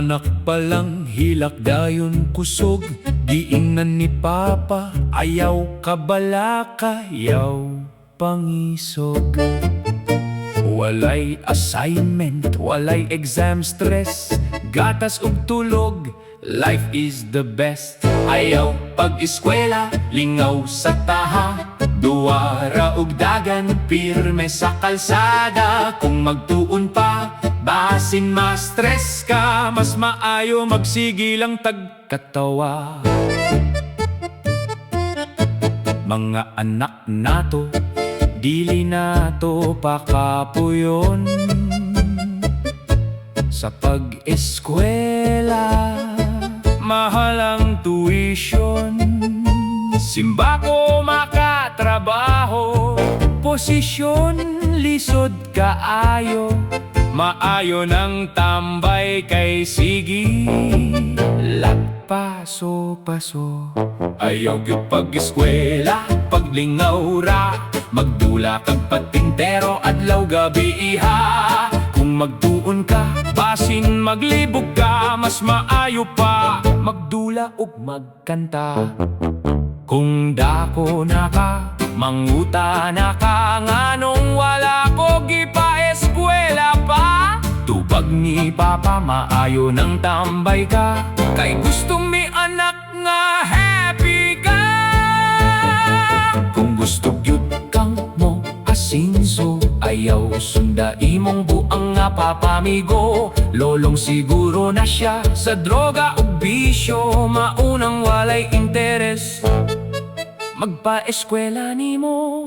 Anak palang hilak dayon kusog, giingnan ni Papa, ayaw kabalaka, yaw pangisog. Walay assignment, walay exam stress, gatas ug tulog, life is the best. Ayaw pag-eskwela, lingaw sa taha, duwara ug dagan, pirme sa kalsada. Kung magtuon pa, basin ma-stress ka, mas maayo magsigi lang tagkatawa. Mga anak nato, dili nato pakapuyon sa pag-eskwela, mahal ang tuition. Simbako makatrabaho, posisyon lisod kaayo, maayo ng tambay kay sige paso-paso. Ayaw gyud pag-eskwela, paglingaw ra, magdula kag patintero adlaw gabi iha. Kung magtuon ka, basin maglibog ka, mas maayo pa magdula ug magkanta. Kung dako na ka, manguta na ka, nganong wala ko gipa-eskwela pa? Tubag ni Papa, maayo ng tambay ka, kay gustong mi anak nga happy ka. Kung gusto gyud kang mo asinso, ayaw sunda imong buang nga papamigo. Lolong siguro na siya sa droga ug bisyo, maunang walay interes magpa-eskwela nimo.